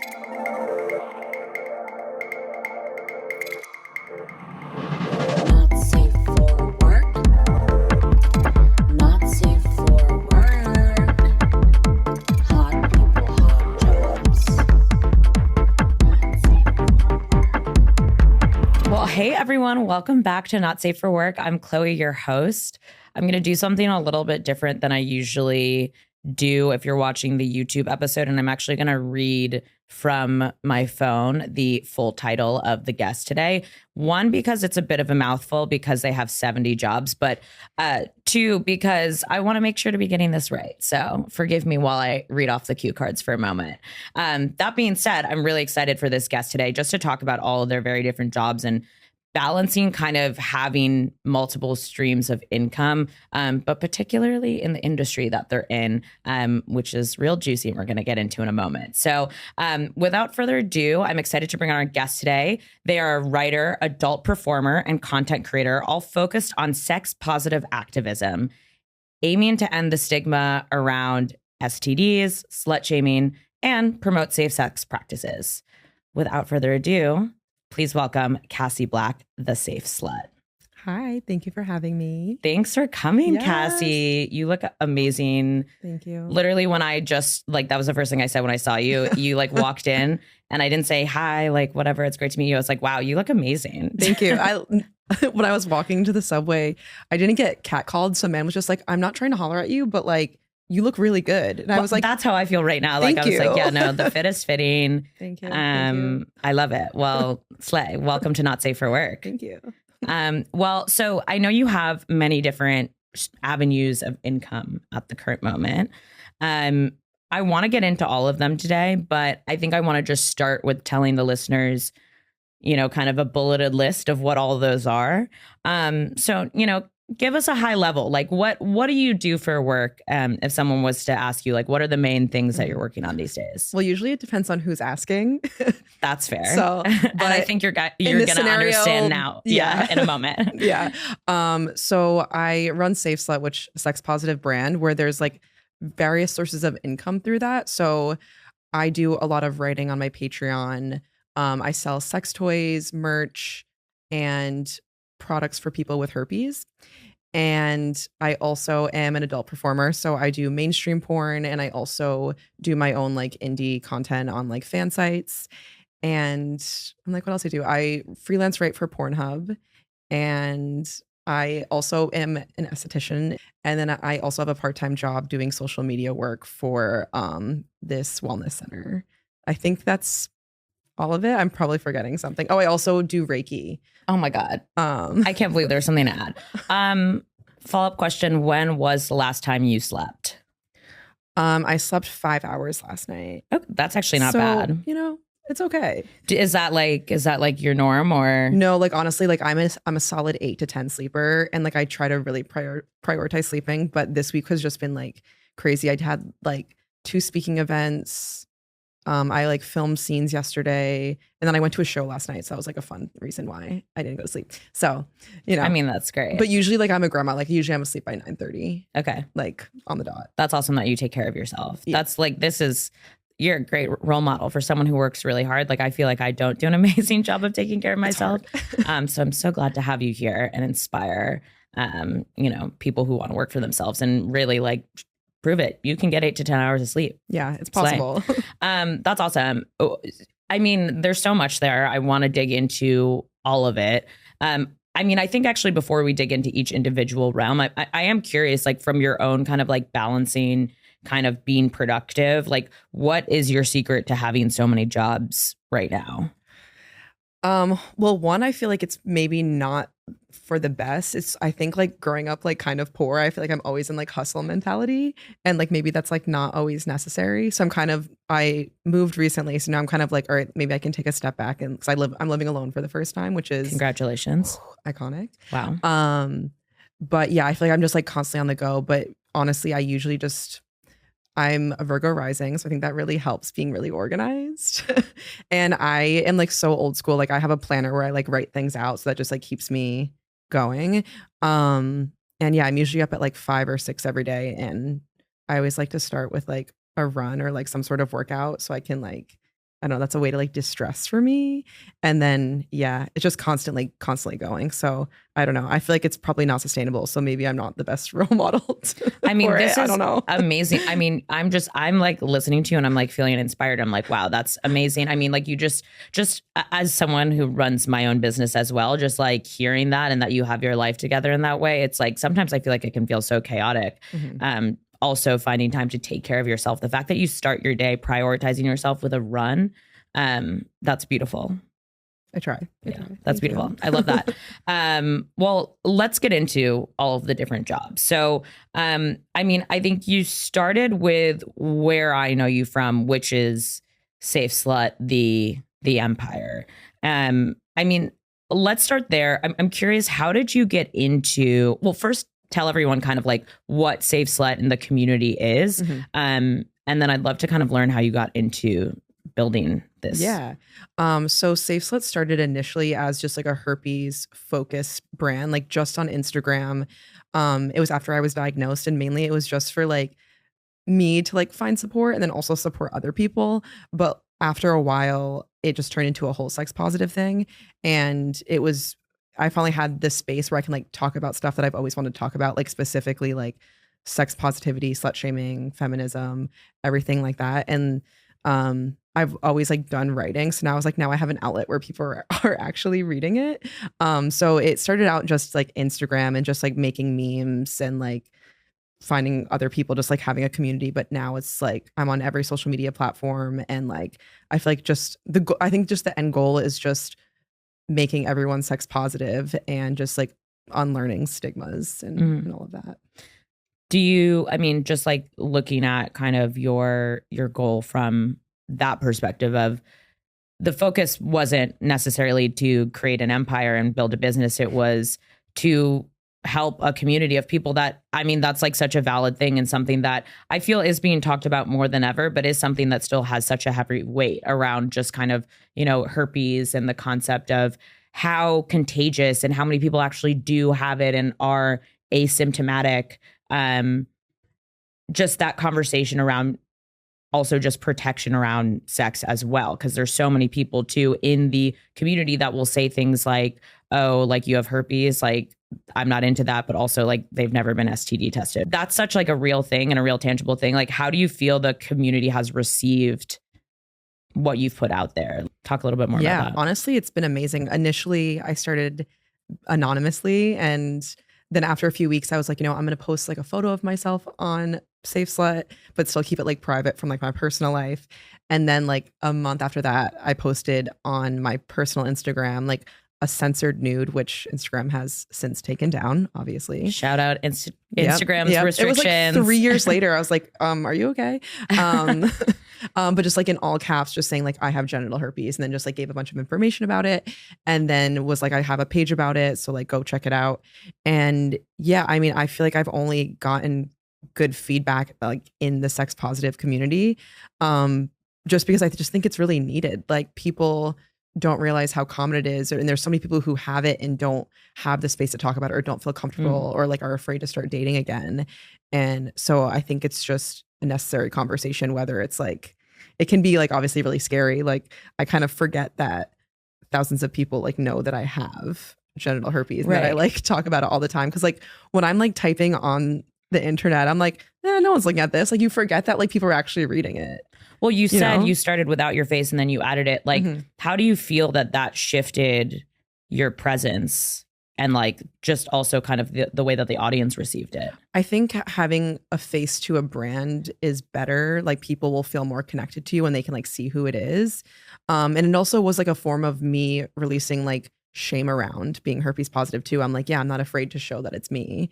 Not safe for work. Not safe for work. Hot people, hot jobs. Not safe for work. Well, hey everyone, welcome back to Not Safe for Work. I'm Chloe, your host. I'm going to do something a little bit different than I usually do if you're watching the YouTube episode, and I'm actually going to read from my phone the full title of the guest today. One, because it's a bit of a mouthful because they have 70 jobs, but two, because I want to make sure to be getting this right. So forgive me while I read off the cue cards for a moment. That being said, I'm really excited for this guest today just to talk about all of their very different jobs and balancing kind of having multiple streams of income, but particularly in the industry that they're in, which is real juicy and we're going to get into in a moment. So without further ado, I'm excited to bring on our guest today. They are a writer, adult performer, and content creator, all focused on sex-positive activism, aiming to end the stigma around STDs, slut-shaming, and promote safe sex practices. Without further ado, please welcome Cassie Black, the Safe Slut. Hi, thank you for having me. Thanks for coming, Yes. Cassie. You look amazing. Thank you. Literally, when I just, that was the first thing I said when I saw you. You walked in and I didn't say hi, whatever, it's great to meet you. I was like, wow, you look amazing. Thank you. When I was walking to the subway, I didn't get catcalled. Some man was just like, I'm not trying to holler at you, but you look really good. And I was like, that's how I feel right now. Thank I was you. like, yeah, no, the fit is fitting. Thank you. Thank you. I love it. Well, Slay, welcome to Not Safe for Work. Thank you. Well, so I know you have many different avenues of income at the current moment. I want to get into all of them today, but I think I want to just start with telling the listeners, kind of a bulleted list of what all of those are. So, give us a high level. What do you do for work? If someone was to ask you, what are the main things that you're working on these days? Well, usually it depends on who's asking. That's fair. So, and I think you're going to understand now. Yeah. In a moment. Yeah. So I run Safe Slut, which is a sex positive brand where there's various sources of income through that. So I do a lot of writing on my Patreon. I sell sex toys, merch, and products for people with herpes. And I also am an adult performer. So I do mainstream porn and I also do my own indie content on fan sites. And I'm what else I do? I freelance write for Pornhub. And I also am an esthetician. And then I also have a part-time job doing social media work for this wellness center. I think that's all of it. I'm probably forgetting something. Oh, I also do Reiki. Oh my God. I can't believe there's something to add. Follow-up question. When was the last time you slept? I slept 5 hours last night. Oh, that's actually not bad. It's okay. Is that your norm or? No, honestly, I'm a solid 8 to 10 sleeper. And I try to really prioritize sleeping. But this week has just been crazy. I'd had 2 speaking events. I filmed scenes yesterday and then I went to a show last night. So that was a fun reason why I didn't go to sleep. So, I mean, that's great. But usually I'm a grandma. Usually I'm asleep by 9:30. Okay. On the dot. That's awesome that you take care of yourself. Yeah. That's you're a great role model for someone who works really hard. I feel like I don't do an amazing job of taking care of myself. So I'm so glad to have you here and inspire, people who want to work for themselves and really prove it. You can get 8 to 10 hours of sleep. Yeah, it's possible. That's awesome. I mean, there's so much there. I want to dig into all of it. I think actually before we dig into each individual realm, I am curious, from your own kind of balancing, kind of being productive, what is your secret to having so many jobs right now? Well, one, I feel it's maybe not for the best. It's, I think growing up kind of poor, I feel I'm always in hustle mentality and maybe that's not always necessary. So I moved recently. So now I'm kind of all right, maybe I can take a step back and because I'm living alone for the first time, which is congratulations. Iconic. Wow. But yeah, I feel I'm just constantly on the go. But honestly, I usually I'm a Virgo rising, so I think that really helps being really organized. And I am so old school. I have a planner where I write things out, so that just keeps me going. And yeah, I'm usually up at 5 or 6 every day, and I always like to start with a run or some sort of workout, so I can I don't know, that's a way to like distress for me. And then, yeah, it's just constantly going. So I don't know. I feel like it's probably not sustainable. So maybe I'm not the best role model. I mean, this I is don't know. amazing. I mean, I'm like listening to you and I'm like feeling inspired. I'm like, wow, that's amazing. I mean, like you just as someone who runs my own business as well, just like hearing that and that you have your life together in that way, it's like sometimes I feel like it can feel so chaotic. Also finding time to take care of yourself. The fact that you start your day prioritizing yourself with a run, that's beautiful. I try. Yeah, that's beautiful. I love that. Well, let's get into all of the different jobs. So, I mean, I think you started with where I know you from, which is Safe Slut, the Empire. I mean, let's start there. I'm curious, how did you get into, well, first tell everyone kind of like what Safe Slut in the community is. And then I'd love to kind of learn how you got into building this. Yeah. So Safe Slut started initially as just like a herpes focused brand, like just on Instagram. It was after I was diagnosed, and mainly it was just for like me to like find support and then also support other people. But after a while, it just turned into a whole sex positive thing. And I finally had this space where I can like talk about stuff that I've always wanted to talk about, like specifically like sex positivity, slut shaming, feminism, everything like that. And I've always like done writing. So now I was like, now I have an outlet where people are actually reading it. So it started out just like Instagram and just like making memes and like finding other people, just like having a community. But now it's like I'm on every social media platform, and like I feel like just I think just the end goal is just making everyone sex positive and just like unlearning stigmas and all of that. Do you, I mean, just like looking at kind of your goal from that perspective of the focus wasn't necessarily to create an empire and build a business. It was to help a community of people that, I mean, that's like such a valid thing and something that I feel is being talked about more than ever, but is something that still has such a heavy weight around just kind of, you know, herpes and the concept of how contagious and how many people actually do have it and are asymptomatic. Just that conversation around also just protection around sex as well, because there's so many people too in the community that will say things like, oh, like you have herpes, like I'm not into that, but also like they've never been STD tested. That's such like a real thing and a real tangible thing. Like, how do you feel the community has received what you've put out there? Talk a little bit more about that. Honestly, it's been amazing. Initially, I started anonymously, and then after a few weeks, I was like, you know, I'm going to post like a photo of myself on Safe Slut, but still keep it like private from like my personal life. And then like a month after that, I posted on my personal Instagram like a censored nude, which Instagram has since taken down, obviously. Shout out Instagram's restrictions. It was like 3 years later. I was like, are you okay? But just like in all caps, just saying like I have genital herpes, and then just like gave a bunch of information about it, and then was like, I have a page about it, so like go check it out. And yeah, I mean, I feel like I've only gotten good feedback like in the sex positive community, just because I just think it's really needed. Like people don't realize how common it is, and there's so many people who have it and don't have the space to talk about it or don't feel comfortable or like are afraid to start dating again. And so I think it's just a necessary conversation, whether it's like, it can be like obviously really scary. Like I kind of forget that thousands of people like know that I have genital herpes and that I like talk about it all the time. Cause like when I'm like typing on the internet, I'm like, no one's looking at this. Like you forget that like people are actually reading it. Well, you said you started without your face and then you added it. Like, how do you feel that shifted your presence and like just also kind of the way that the audience received it? I think having a face to a brand is better. Like people will feel more connected to you when they can like see who it is. And it also was like a form of me releasing like shame around being herpes positive too. I'm like, yeah, I'm not afraid to show that it's me.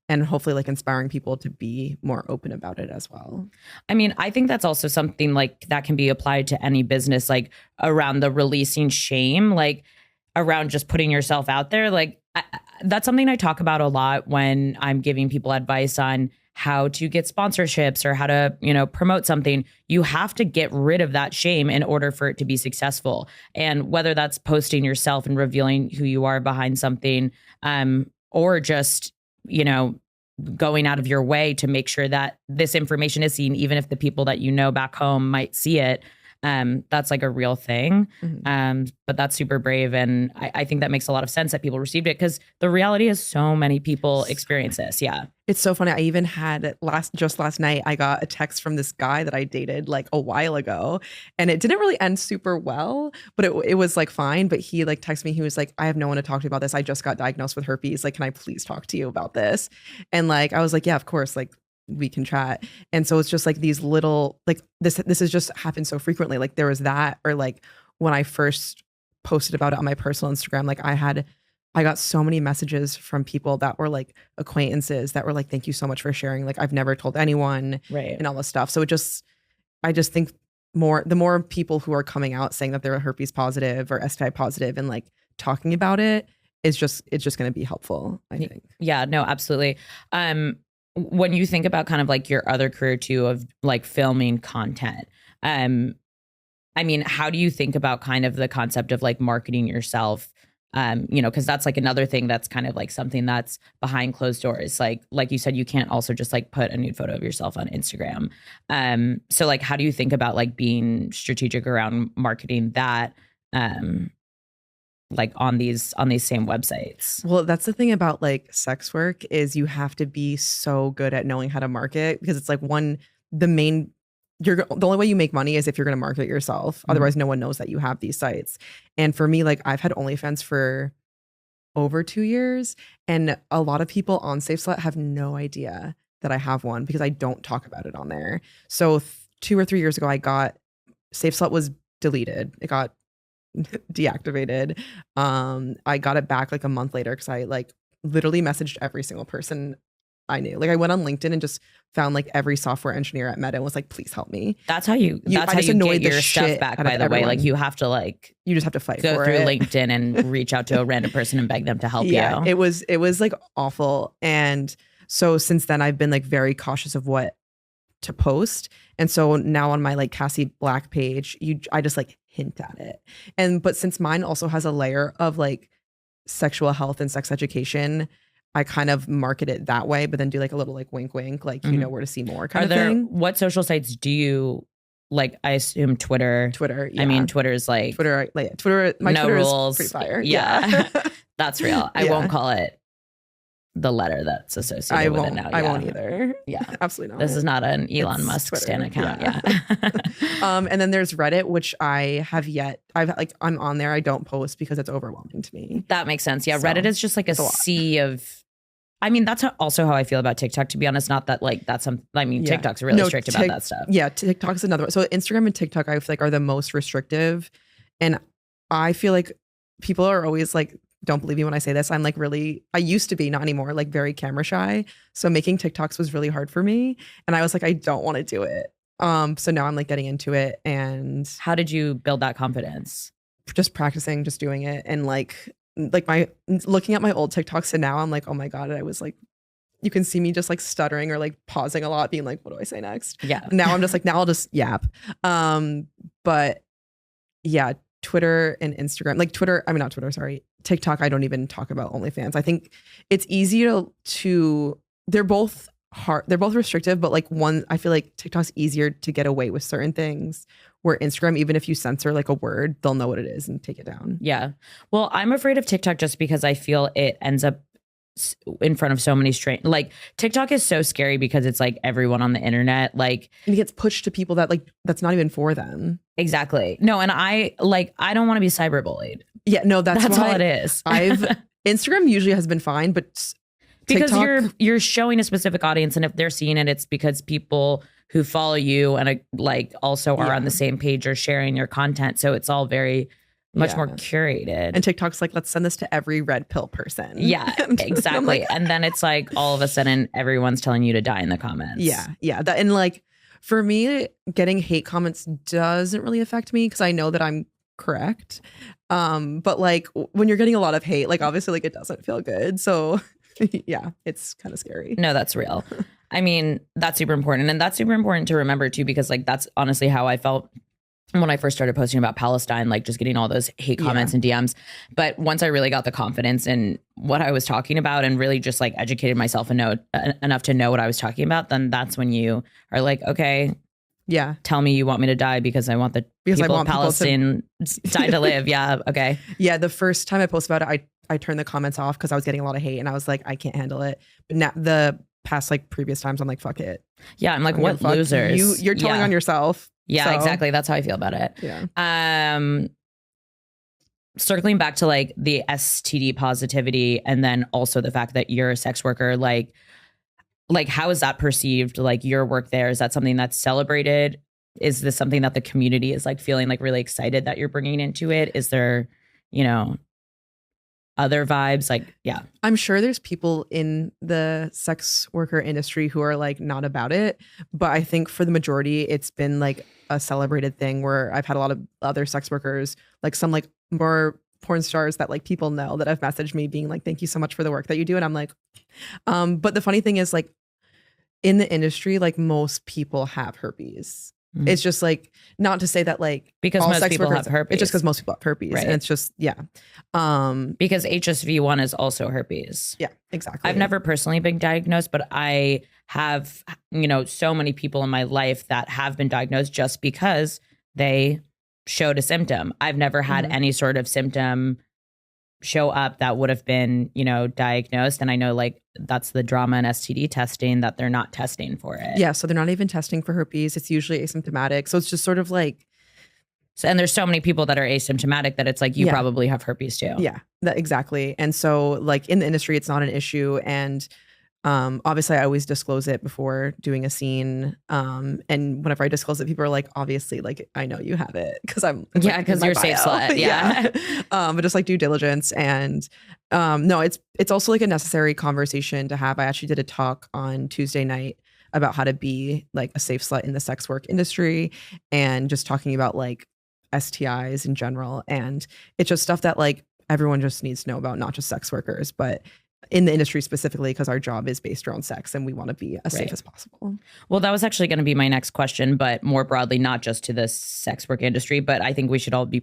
And hopefully like inspiring people to be more open about it as well. I mean, I think that's also something like that can be applied to any business, like around the releasing shame, like around just putting yourself out there. Like that's something I talk about a lot when I'm giving people advice on how to get sponsorships or how to, you know, promote something. You have to get rid of that shame in order for it to be successful. And whether that's posting yourself and revealing who you are behind something, or just, you know, going out of your way to make sure that this information is seen, even if the people that you know back home might see it. That's like a real thing. Mhm. But that's super brave. And I think that makes a lot of sense that people received it because the reality is so many people experience this. Yeah. It's so funny. I even had just last night, I got a text from this guy that I dated like a while ago, and it didn't really end super well, but it was like fine. But he like texted me. He was like, I have no one to talk to about this. I just got diagnosed with herpes. Like, can I please talk to you about this? And like, I was like, yeah, of course. Like, we can chat. And so it's just like these little, like this has just happened so frequently. Like there was that, or like when I first posted about it on my personal Instagram, like I got so many messages from people that were like acquaintances that were like, thank you so much for sharing. Like I've never told anyone, Right. and all this stuff. So I just think the more people who are coming out saying that they're herpes positive or STI positive and like talking about it it's just going to be helpful, I think. Yeah, no, absolutely. When you think about kind of like your other career too of like filming content, I mean, how do you think about kind of the concept of like marketing yourself? Because that's like another thing that's kind of like something that's behind closed doors. Like you said, you can't also just like put a nude photo of yourself on Instagram. So like, how do you think about like being strategic around marketing that, like on these same websites? Well, that's the thing about like sex work is you have to be so good at knowing how to market, because it's like the only way you make money is if you're going to market yourself. Mm-hmm. Otherwise, no one knows that you have these sites. And for me, like I've had OnlyFans for over 2 years, and a lot of people on Safe Slut have no idea that I have one because I don't talk about it on there. So 2 or 3 years ago, Safe Slut was deleted. It got deactivated. I got it back like a month later because I like literally messaged every single person I knew. Like I went on LinkedIn and just found like every software engineer at Meta and was like, please help me. That's how you get your stuff back, by the way. Like you have to like, you just have to fight go for through it. LinkedIn and reach out to a random person and beg them to help you. It was like awful. And so since then I've been like very cautious of what to post. And so now on my like Cassie Black page, I just like hint at it. But since mine also has a layer of like sexual health and sex education, I kind of market it that way, but then do like a little like wink wink, like you know where to see more kind of thing. What social sites do you like? I assume Twitter. Yeah. I mean, Twitter's like Twitter. My no Twitter rules. is pretty fire. Yeah. That's real. I won't call it the letter that's associated with it now. I won't either. Yeah. Absolutely not. This is not an Elon Musk Twitter. stan account. Yeah. And then there's Reddit, which I'm on there. I don't post because it's overwhelming to me. That makes sense. Yeah. So, Reddit is just like a sea of, I mean, that's also how I feel about TikTok, to be honest. Not that like that's TikTok's really strict about that stuff. Yeah. TikTok's another one. So Instagram and TikTok, I feel like are the most restrictive. And I feel like people are always like, don't believe me when I say this. I'm like I used to be, not anymore, like very camera shy. So making TikToks was really hard for me. And I was like, I don't want to do it. So now I'm like getting into it. And how did you build that confidence? Just practicing, just doing it. And like my looking at my old TikToks, and now I'm like, oh my God, I was like, you can see me just like stuttering or like pausing a lot, being like, what do I say next? Yeah. Now I'm just like, now I'll just yap. But yeah, Twitter and Instagram, like not Twitter, sorry. TikTok, I don't even talk about OnlyFans. I think it's easy to they're both hard, they're both restrictive, but like I feel like TikTok's easier to get away with certain things, where Instagram, even if you censor like a word, they'll know what it is and take it down. Yeah. Well, I'm afraid of TikTok just because I feel it ends up in front of so many like TikTok is so scary because it's like everyone on the internet, like, and it gets pushed to people that like that's not even for them. Exactly. No, and I don't want to be cyberbullied. Yeah, no, that's all it is. Instagram usually has been fine, but because TikTok, you're showing a specific audience, and if they're seeing it, it's because people who follow you and like also are on the same page or sharing your content. So it's all very much more curated. And TikTok's like, let's send this to every red pill person. Yeah, exactly. Like, and then it's like all of a sudden everyone's telling you to die in the comments. Yeah. And like for me, getting hate comments doesn't really affect me because I know that I'm correct. But like when you're getting a lot of hate, like obviously like it doesn't feel good. So yeah, it's kind of scary. No, that's real. I mean, that's super important. And that's super important to remember too, because like that's honestly how I felt when I first started posting about Palestine, like just getting all those hate comments and DMs. But once I really got the confidence in what I was talking about and really just like educated myself enough to know what I was talking about, then that's when you are like, okay, Yeah. tell me you want me to die because I want the Because I people want of people to- Palestine die to live. Yeah. Okay. Yeah. The first time I posted about it, I turned the comments off because I was getting a lot of hate and I was like, I can't handle it. But now the past like previous times, I'm like, fuck it. Yeah. I'm like, I don't what give a fuck. losers? You're telling on yourself. Yeah, So, exactly. That's how I feel about it. Yeah. Circling back to like the STD positivity and then also the fact that you're a sex worker, like how is that perceived? Like your work there, is that something that's celebrated? Is this something that the community is like feeling like really excited that you're bringing into it? Is there, other vibes? Like, yeah. I'm sure there's people in the sex worker industry who are like not about it, but I think for the majority, it's been like a celebrated thing where I've had a lot of other sex workers, like some like more porn stars that like people know that have messaged me being like, thank you so much for the work that you do. And I'm like, but the funny thing is like in the industry, like most people have herpes. Mhm. It's just like, not to say that like Because all most sex people workers- have herpes. It's just because most people have herpes. Right. And it's just, yeah. Because HSV1 is also herpes. Yeah, exactly. I've never personally been diagnosed, but I have, so many people in my life that have been diagnosed just because they showed a symptom. I've never had Mhm. any sort of symptom show up that would have been, diagnosed. And I know like that's the drama in STD testing that they're not testing for it. Yeah, so they're not even testing for herpes. It's usually asymptomatic. So it's just sort of like, So, and there's so many people that are asymptomatic that it's like, you Yeah. probably have herpes too. yeah, exactly. And so like in the industry, it's not an issue. And obviously I always disclose it before doing a scene. And whenever I disclose it, people are like, obviously, like, I know you have it because it's, Yeah, like, 'cause in my you're a safe bio. slut. Yeah. But just like due diligence. And no, it's also like a necessary conversation to have. I actually did a talk on Tuesday night about how to be like a safe slut in the sex work industry and just talking about like STIs in general. And it's just stuff that like everyone just needs to know about, not just sex workers, but in the industry specifically, because our job is based around sex and we want to be as safe Right. as possible. Well, that was actually going to be my next question, but more broadly, not just to the sex work industry, but I think we should all be,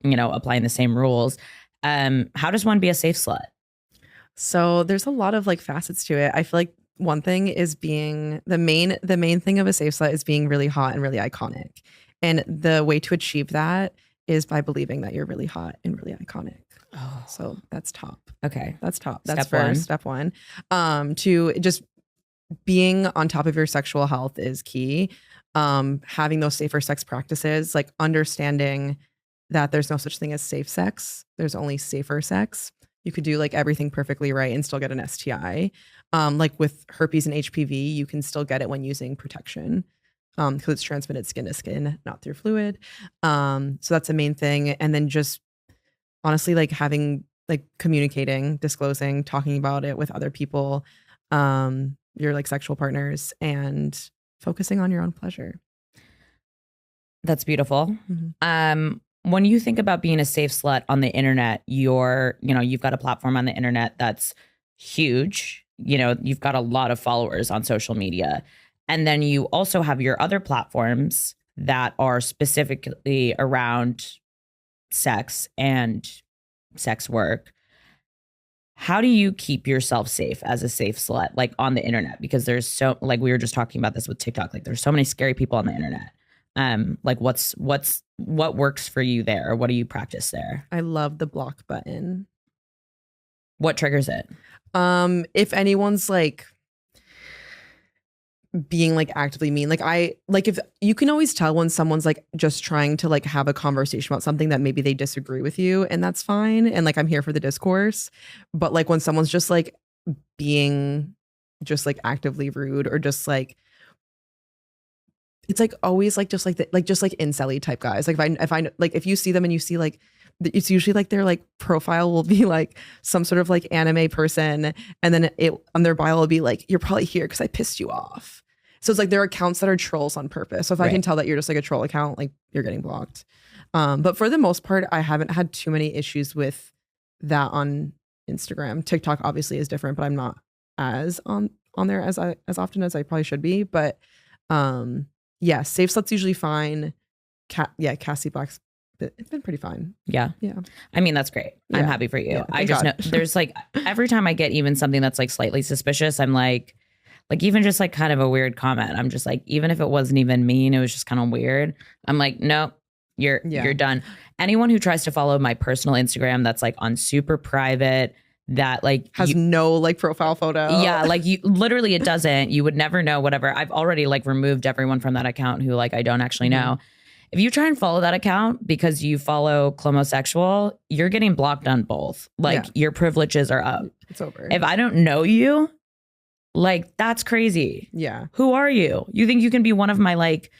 applying the same rules. How does one be a safe slut? So there's a lot of like facets to it. I feel like one thing is being the main thing of a safe slut is being really hot and really iconic. And the way to achieve that is by believing that you're really hot and really iconic. Oh, So that's top. okay. That's top. That's Step one. first. Step one. To just being on top of your sexual health is key. Having those safer sex practices, like understanding that there's no such thing as safe sex. There's only safer sex. You could do like everything perfectly right and still get an STI. Like with herpes and HPV, you can still get it when using protection. Because it's transmitted skin to skin, not through fluid. So that's the main thing. And then just honestly, like having like communicating, disclosing, talking about it with other people, your like sexual partners, and focusing on your own pleasure. That's beautiful. Mhm. When you think about being a safe slut on the internet, you've got a platform on the internet that's huge. You've got a lot of followers on social media. And then you also have your other platforms that are specifically around sex and sex work. How do you keep yourself safe as a safe slut, like on the internet? Because there's so, like we were just talking about this with TikTok, like there's so many scary people on the internet. Like what works for you there? What do you practice there? I love the block button. What triggers it? If anyone's like being like actively mean, like if you can always tell when someone's like just trying to like have a conversation about something that maybe they disagree with you, and that's fine, and like I'm here for the discourse. But like when someone's just like being just like actively rude, or just like, it's like always like just like incel-y type guys. Like if I like if you see them and you see like, it's usually like their like profile will be like some sort of like anime person, and then it on their bio will be like, you're probably here because I pissed you off. So it's like there are accounts that are trolls on purpose. So if I can Right. tell that you're just like a troll account, like you're getting blocked. But for the most part, I haven't had too many issues with that on Instagram. TikTok obviously is different, but I'm not as on there as often as I probably should be. But yeah, safe slut's usually fine. Cassie Black's it's been pretty fine. Yeah. Yeah. I mean, that's great. I'm Yeah. happy for you. Yeah, I thank just God. know there's like every time I get even something that's like slightly suspicious, I'm like like even just like kind of a weird comment, I'm just like, even if it wasn't even mean, it was just kind of weird. I'm like, nope, you're done. Anyone who tries to follow my personal Instagram that's like on super private, that like Has no like profile photo. yeah, like you literally, it doesn't. You would never know, whatever. I've already like removed everyone from that account who like I don't actually know. If you try and follow that account because you follow Clomosexual, you're getting blocked on both. Like your privileges are up. It's over. If I don't know you, like that's crazy. Yeah. Who are you? You think you can be one of my like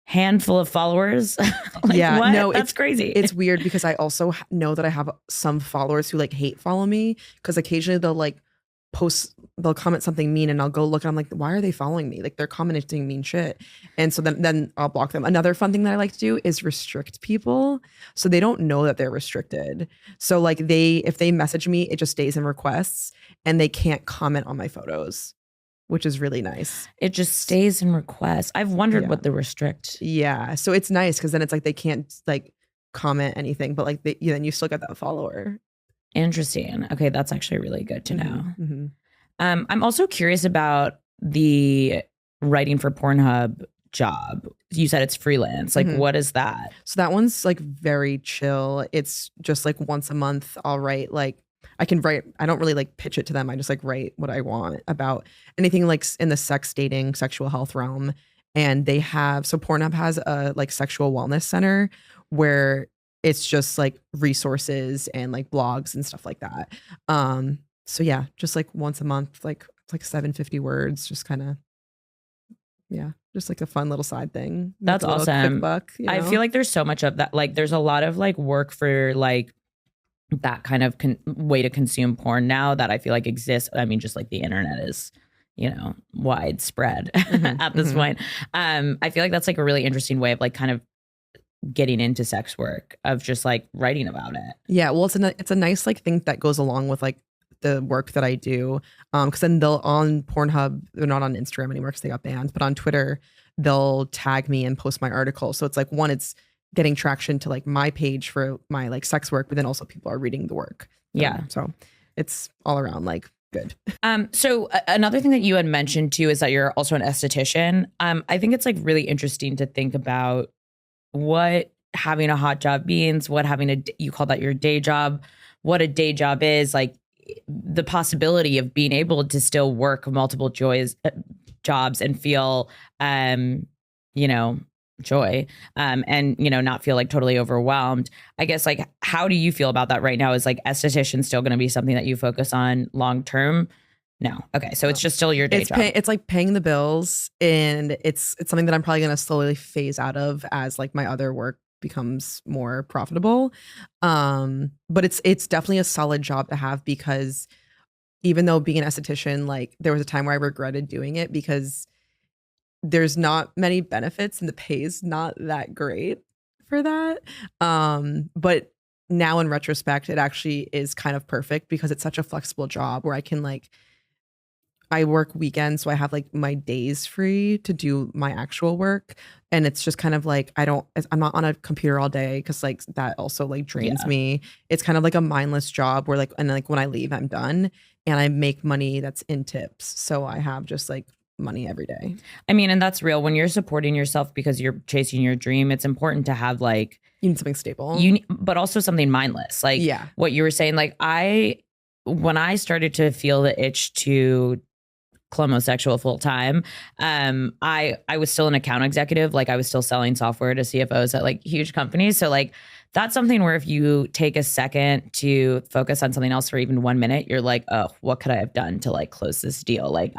handful of followers? Like, yeah. what? No, that's crazy. It's weird because I also know that I have some followers who like hate follow me because occasionally they'll comment something mean and I'll go look and I'm like, why are they following me? Like they're commenting mean shit. And so then I'll block them. Another fun thing that I like to do is restrict people so they don't know that they're restricted. So like if they message me, it just stays in requests and they can't comment on my photos, which is really nice. It just stays in requests. I've wondered what the restrict. Yeah. So it's nice because then it's like they can't like comment anything, but like then you still get that follower. Interesting. Okay, that's actually really good to know. Mm-hmm. I'm also curious about the writing for Pornhub job. You said it's freelance. Like, what is that? So that one's like very chill. It's just like once a month I'll write like I can write. I don't really like pitch it to them. I just like write what I want about anything like in the sex, dating, sexual health realm. And they have, so Pornhub has a like sexual wellness center where it's just like resources and like blogs and stuff like that. So yeah, just like once a month, like 750 words, just kind of, just like a fun little side thing. That's like awesome. Quick buck, I feel like there's so much of that. Like there's a lot of like work for like that kind of way to consume porn now that I feel like exists. I mean, just like the internet is, widespread at this point. I feel like that's like a really interesting way of like kind of getting into sex work, of just like writing about it. Yeah, well, it's a nice like thing that goes along with like the work that I do. Because then they'll on Pornhub, they're not on Instagram anymore because they got banned, but on Twitter they'll tag me and post my article. So it's like one, it's getting traction to like my page for my like sex work, but then also people are reading the work. So it's all around like good. So another thing that you had mentioned too is that you're also an esthetician. I think it's like really interesting to think about what having a hot job means, what you call that your day job, what a day job is, like the possibility of being able to still work multiple jobs and feel, joy, and, not feel like totally overwhelmed. I guess like, how do you feel about that right now? Is like esthetician still going to be something that you focus on long term? No. Okay. So it's just still your day job. It's like paying the bills, and it's something that I'm probably going to slowly phase out of as like my other work becomes more profitable. But it's definitely a solid job to have, because even though being an esthetician, like there was a time where I regretted doing it because there's not many benefits and the pay is not that great for that. But now in retrospect, it actually is kind of perfect because it's such a flexible job where I work weekends, so I have like my days free to do my actual work. And it's just kind of like, I'm not on a computer all day because like that also like drains me. It's kind of like a mindless job where and like when I leave, I'm done and I make money that's in tips. So I have just like money every day. I mean, and that's real. When you're supporting yourself because you're chasing your dream, it's important to have like, you need something stable, but also something mindless. Like what you were saying, like when I started to feel the itch to Clomosexual full time, I was still an account executive. Like I was still selling software to CFOs at like huge companies. So like that's something where if you take a second to focus on something else for even 1 minute, you're like, oh, what could I have done to like close this deal? Like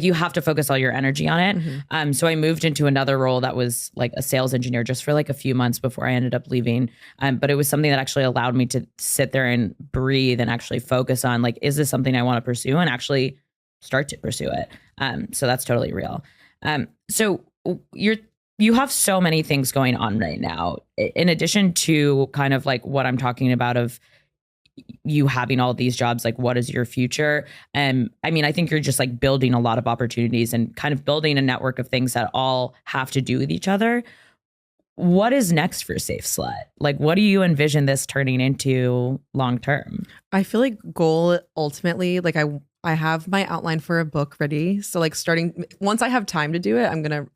you have to focus all your energy on it. So I moved into another role that was like a sales engineer just for like a few months before I ended up leaving. But it was something that actually allowed me to sit there and breathe and actually focus on like, is this something I want to pursue, and actually start to pursue it. So that's totally real. So you have so many things going on right now, in addition to kind of like what I'm talking about of you having all these jobs. Like, what is your future? I mean, I think you're just like building a lot of opportunities and kind of building a network of things that all have to do with each other. What is next for Safe Slut? Like, what do you envision this turning into long term? I feel like goal ultimately, like I have my outline for a book ready. So like starting once I have time to do it, I'm gonna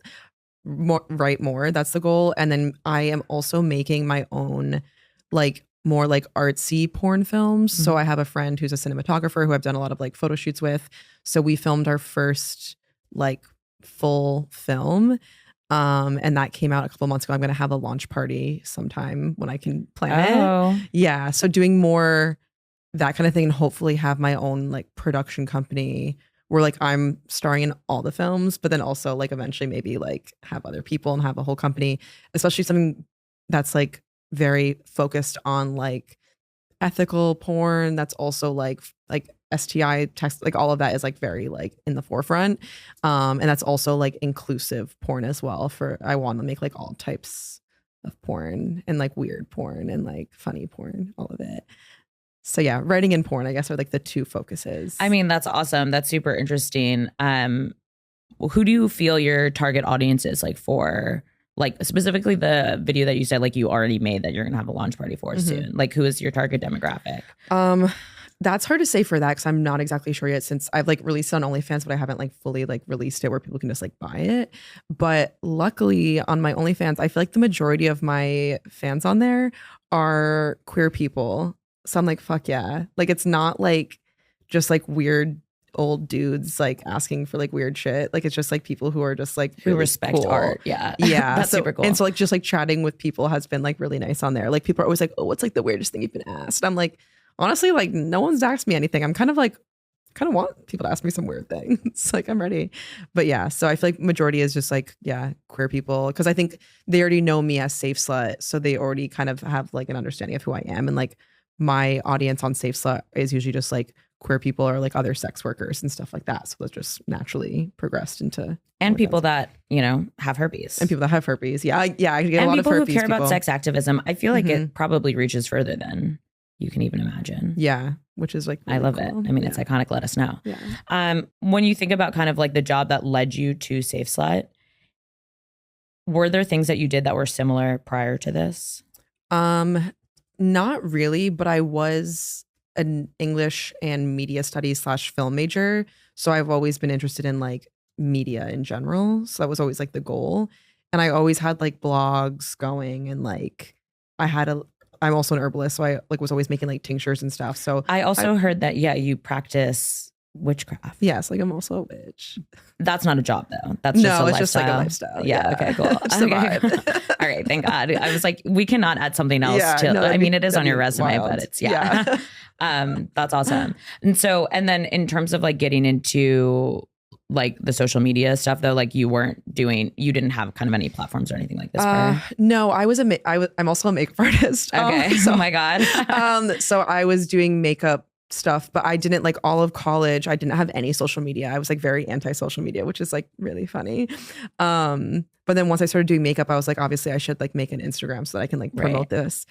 write more. That's the goal. And then I am also making my own like more like artsy porn films. Mm-hmm. So I have a friend who's a cinematographer who I've done a lot of like photo shoots with. So we filmed our first like full film. And that came out a couple months ago. I'm going to have a launch party sometime when I can plan it. Yeah. So doing more that kind of thing and hopefully have my own like production company where like I'm starring in all the films, but then also like eventually maybe like have other people and have a whole company, especially something that's like very focused on like ethical porn. That's also like STI text, like all of that is like very like in the forefront. And that's also like inclusive porn as well for, I want to make like all types of porn and like weird porn and like funny porn, all of it. So yeah, writing and porn, I guess, are like the two focuses. I mean, that's awesome. That's super interesting. Who do you feel your target audience is like for, like specifically the video that you said like you already made that you're gonna have a launch party for soon? Like, who is your target demographic? That's hard to say for that because I'm not exactly sure yet, since I've like released it on OnlyFans, but I haven't like fully like released it where people can just like buy it. But luckily on my OnlyFans, I feel like the majority of my fans on there are queer people. So I'm like, fuck yeah. Like, it's not like just like weird old dudes like asking for like weird shit. Like, it's just like people who are just like Who really respect cool. art. Yeah. Yeah. That's super cool. And so like just like chatting with people has been like really nice on there. Like people are always like, oh, what's like the weirdest thing you've been asked? I'm like, honestly, like no one's asked me anything. I'm kind of want people to ask me some weird things. Like I'm ready. But yeah, so I feel like majority is just like, yeah, queer people. Cause I think they already know me as Safe Slut. So they already kind of have like an understanding of who I am. And like my audience on Safe Slut is usually just like queer people or like other sex workers and stuff like that. So it's just naturally progressed into. And people that, you know, have herpes. And people that have herpes. Yeah. I get and a lot of herpes. And people who care about people. sex activism. I feel like it probably reaches further than you can even imagine. Yeah. Which is like, really I love cool. it. I mean, it's iconic. Let us know. Yeah. When you think about kind of like the job that led you to Safe Slut, were there things that you did that were similar prior to this? Not really, but I was an English and media studies / film major. So I've always been interested in like media in general. So that was always like the goal. And I always had like blogs going and like I'm also an herbalist. So I like was always making like tinctures and stuff. So I also heard that, yeah, you practice witchcraft. Yes, like I'm also a witch. That's not a job though. That's just a lifestyle. Just like a lifestyle. Yeah. Okay, cool. Okay. All right. Thank God. I was like, we cannot add something else to, I mean, it is on your resume, but it's, that's awesome. And then in terms of like getting into like the social media stuff though, like you didn't have kind of any platforms or anything like this. No, I'm also a makeup artist. Okay. Oh my God. So I was doing makeup stuff, but I didn't like all of college. I didn't have any social media. I was like very anti-social media, which is like really funny. But then once I started doing makeup, I was like, obviously I should like make an Instagram so that I can like promote this.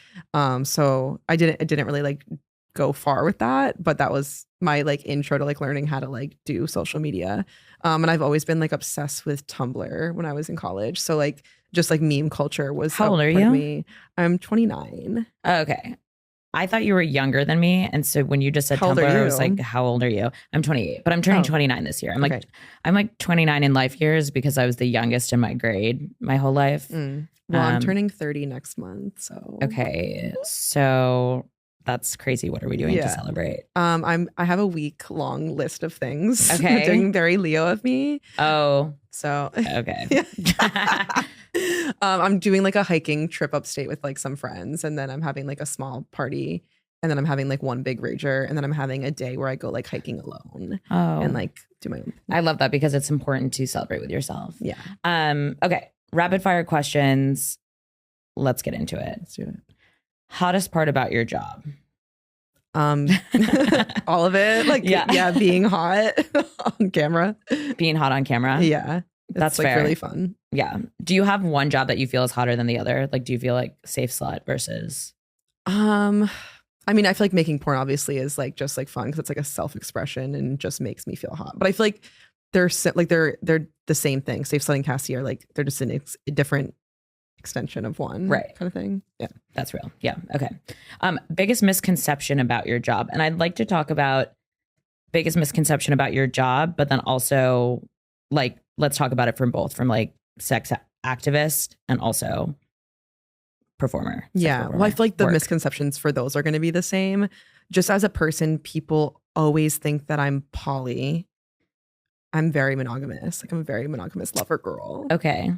So I didn't really like go far with that, but that was my like intro to like learning how to like do social media. And I've always been like obsessed with Tumblr when I was in college. So like just like meme culture was. How old are you? Me. I'm 29. Okay. I thought you were younger than me. And so when you just said Tumblr, I was like, how old are you? I'm 28, but I'm turning 29 this year. I'm like 29 in life years because I was the youngest in my grade my whole life. Well, I'm turning 30 next month. So. Okay. So that's crazy. What are we doing to celebrate? I have a week long list of things. Okay. Doing very Leo of me. Oh. So. Okay. I'm doing like a hiking trip upstate with like some friends, and then I'm having like a small party, and then I'm having like one big rager, and then I'm having a day where I go like hiking alone and like do my own thing. I love that because it's important to celebrate with yourself. Yeah. Okay. Rapid fire questions. Let's get into it. Let's do it. Hottest part about your job? All of it. Like, being hot on camera. Being hot on camera? Yeah. That's like fair. Really fun. Yeah. Do you have one job that you feel is hotter than the other? Like, do you feel like Safe Slut versus? I mean, I feel like making porn obviously is like just like fun because it's like a self-expression and just makes me feel hot. But I feel like they're the same thing. Safe Slut and Cassie are like, they're just a different extension of one, right? Kind of thing. Yeah, that's real. Yeah. Okay. Biggest misconception about your job, and I'd like to talk about biggest misconception about your job, but then also like, let's talk about it from both, from like sex activist and also performer. Yeah. Well, I feel like the work. misconceptions for those are going to be the same. Just as a person, people always think that I'm poly. I'm very monogamous. Like I'm a very monogamous lover girl. Okay.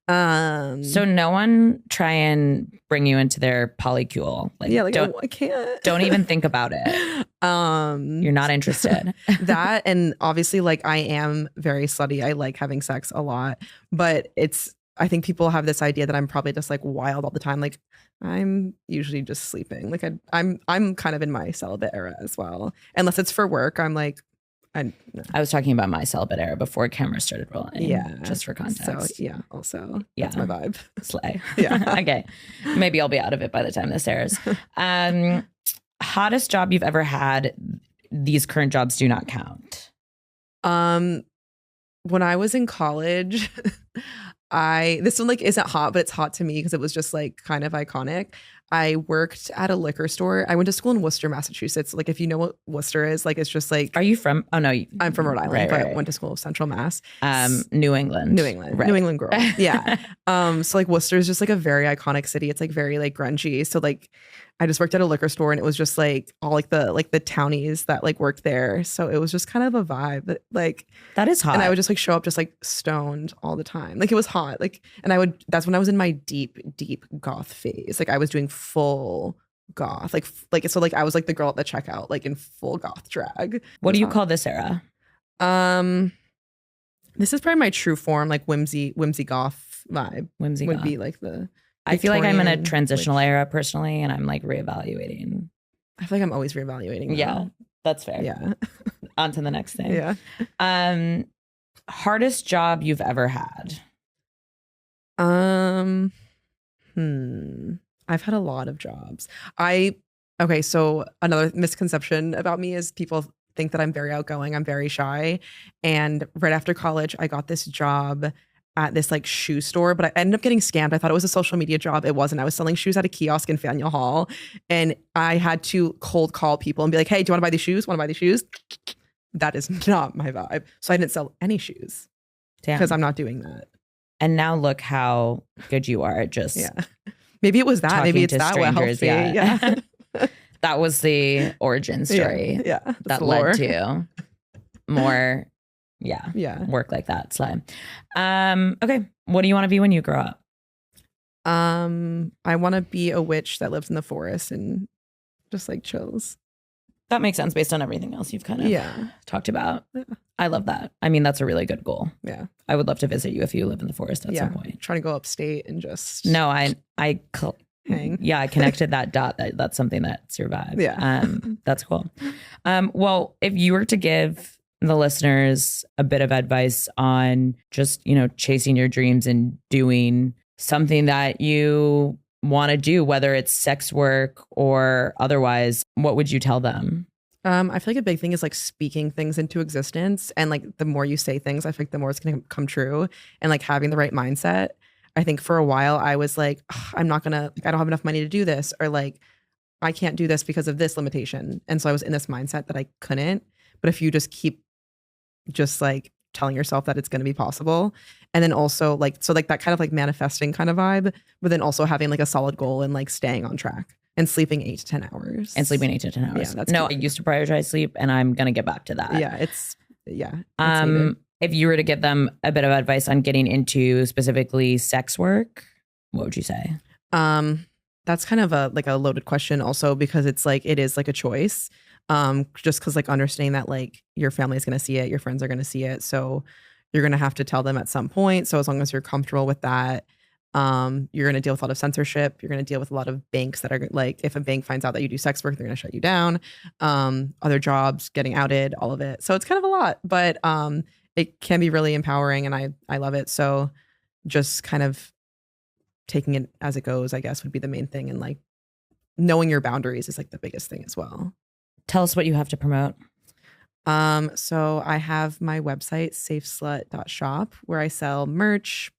So So no one try and bring you into their polycule. Like, yeah, like don't I can't. don't even think about it. You're not interested. That, and obviously like I am very slutty. I like having sex a lot, but I think people have this idea that I'm probably just like wild all the time. Like I'm usually just sleeping. Like I'm kind of in my celibate era as well. Unless it's for work, I'm like no. I was talking about my celibate era before cameras started rolling. Yeah. Just for context. So yeah, also Yeah. that's my vibe. Slay. Yeah. Okay. Maybe I'll be out of it by the time this airs. Hottest job you've ever had. These current jobs do not count. When I was in college, this one like isn't hot, but it's hot to me because it was just like kind of iconic. I worked at a liquor store. I went to school in Worcester, Massachusetts. Like if you know what Worcester is, like it's just like. Are you from? Oh no, I'm from Rhode Island, right, but right. went to school in Central Mass. New England. Right. New England girl. Yeah. So like Worcester is just like a very iconic city. It's like very like grungy. So like I just worked at a liquor store and it was just like all like the townies that like worked there. So it was just kind of a vibe that like That is hot. and I would just like show up just like stoned all the time. Like it was hot. Like and that's when I was in my deep goth phase. Like I was doing full goth. Like so like I was like the girl at the checkout like in full goth drag. What do you call this era? This is probably my true form, like whimsy goth vibe. Whimsy would goth. be like the I feel like I'm in a Victorian, transitional like- era personally, and I'm like reevaluating. I feel like I'm always reevaluating. Yeah, now. that's fair. Yeah. On to the next thing. Yeah. Hardest job you've ever had. I've had a lot of jobs. Okay, so another misconception about me is people think that I'm very outgoing. I'm very shy. And right after college, I got this job at this like shoe store, but I ended up getting scammed. I thought it was a social media job. It wasn't. I was selling shoes at a kiosk in Faneuil Hall. And I had to cold call people and be like, hey, do you want to buy these shoes? Want to buy these shoes? That is not my vibe. So I didn't sell any shoes because I'm not doing that. And now look how good you are at just Maybe it was that. talking Maybe it's to that what helped strangers. me. Yeah. That was the origin story. Yeah. that That's the led lore. to more Yeah. work like that. Slime. Okay. What do you want to be when you grow up? I want to be a witch that lives in the forest and just like chills. That makes sense based on everything else you've kind of talked about. Yeah. I love that. I mean, that's a really good goal. Yeah. I would love to visit you if you live in the forest at some point. Trying to go upstate and just No, I hang. Yeah, I connected that dot. That's something that survived. Yeah. That's cool. Well, if you were to give the listeners a bit of advice on just, chasing your dreams and doing something that you want to do, whether it's sex work or otherwise, what would you tell them? I feel like a big thing is like speaking things into existence. And like the more you say things, I think the more it's going to come true, and like having the right mindset. I think for a while I was like, I don't have enough money to do this, or like, I can't do this because of this limitation. And so I was in this mindset that I couldn't. But if you just keep just like telling yourself that it's going to be possible, and then also like, so like that kind of like manifesting kind of vibe, but then also having like a solid goal and like staying on track and sleeping 8 to 10 hours. And sleeping 8 to 10 hours. Yeah, that's no, key. I used to prioritize sleep, and I'm going to get back to that. Yeah, it's needed. If you were to give them a bit of advice on getting into specifically sex work, what would you say? That's kind of a loaded question also, because it is like a choice. Just because like understanding that like your family is going to see it, your friends are going to see it. So you're going to have to tell them at some point. So as long as you're comfortable with that, you're going to deal with a lot of censorship. You're going to deal with a lot of banks that are like, if a bank finds out that you do sex work, they're going to shut you down. Other jobs, getting outed, all of it. So it's kind of a lot, but it can be really empowering, and I love it. So just kind of taking it as it goes, I guess, would be the main thing. And like knowing your boundaries is like the biggest thing as well. Tell us what you have to promote. So I have my website, safeslut.shop, where I sell merch,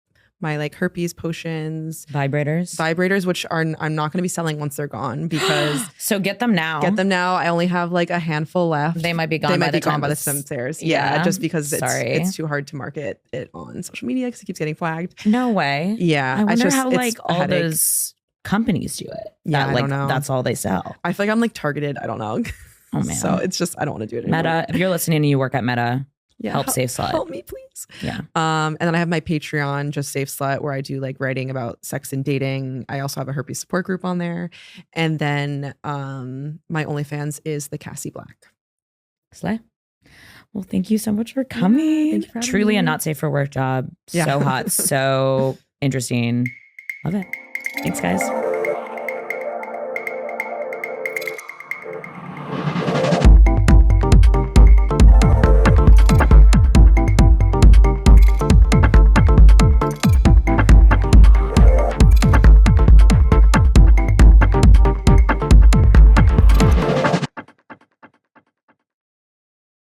my like herpes potions, Vibrators. which are I'm not going to be selling once they're gone because So get them now. get them now. I only have like a handful left. They might be gone They by might the be gone time by the this- downstairs. Yeah. Yeah, just because Sorry. it's too hard to market it on social media because it keeps getting flagged. No way. Yeah, I wonder just, how it's like a all headache. those companies do it. Yeah, That, I like, don't know. That's all they sell. I feel like I'm like targeted. I don't know. Oh man. So it's just I don't want to do it anymore. Meta, if you're listening and you work at Meta, Yeah, help Safe Slut. Help me, please. Yeah. And then I have my Patreon, just Safe Slut, where I do like writing about sex and dating. I also have a herpes support group on there. And then my OnlyFans is the Cassie Black. Slay. Well, thank you so much for coming. thank you for having Truly a me. not safe for work job. Yeah. So hot, so interesting. Love it. Thanks, guys.